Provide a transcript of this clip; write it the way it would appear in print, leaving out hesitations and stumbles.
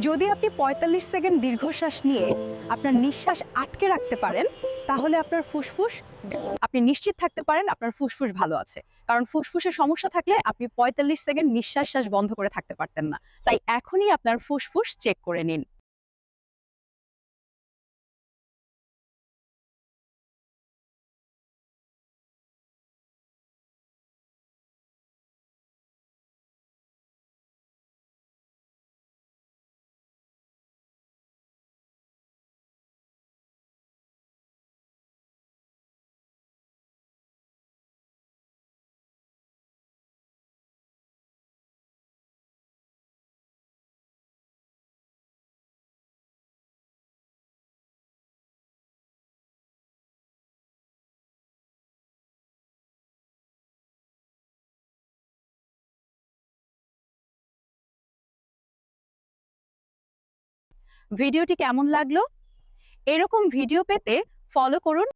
যদি আপনি ৪৫ সেকেন্ড দীর্ঘশ্বাস নিয়ে আপনার নিঃশ্বাস আটকে রাখতে পারেন, তাহলে আপনার ফুসফুস আপনি নিশ্চিত থাকতে পারেন আপনার ফুসফুস ভালো আছে। কারণ ফুসফুসে সমস্যা থাকলে আপনি ৪৫ সেকেন্ড নিঃশ্বাস বন্ধ করে থাকতে পারতেন না। তাই এখনই আপনার ফুসফুস চেক করে নিন। ভিডিওটি কেমন লাগলো? এরকম ভিডিও পেতে ফলো করুন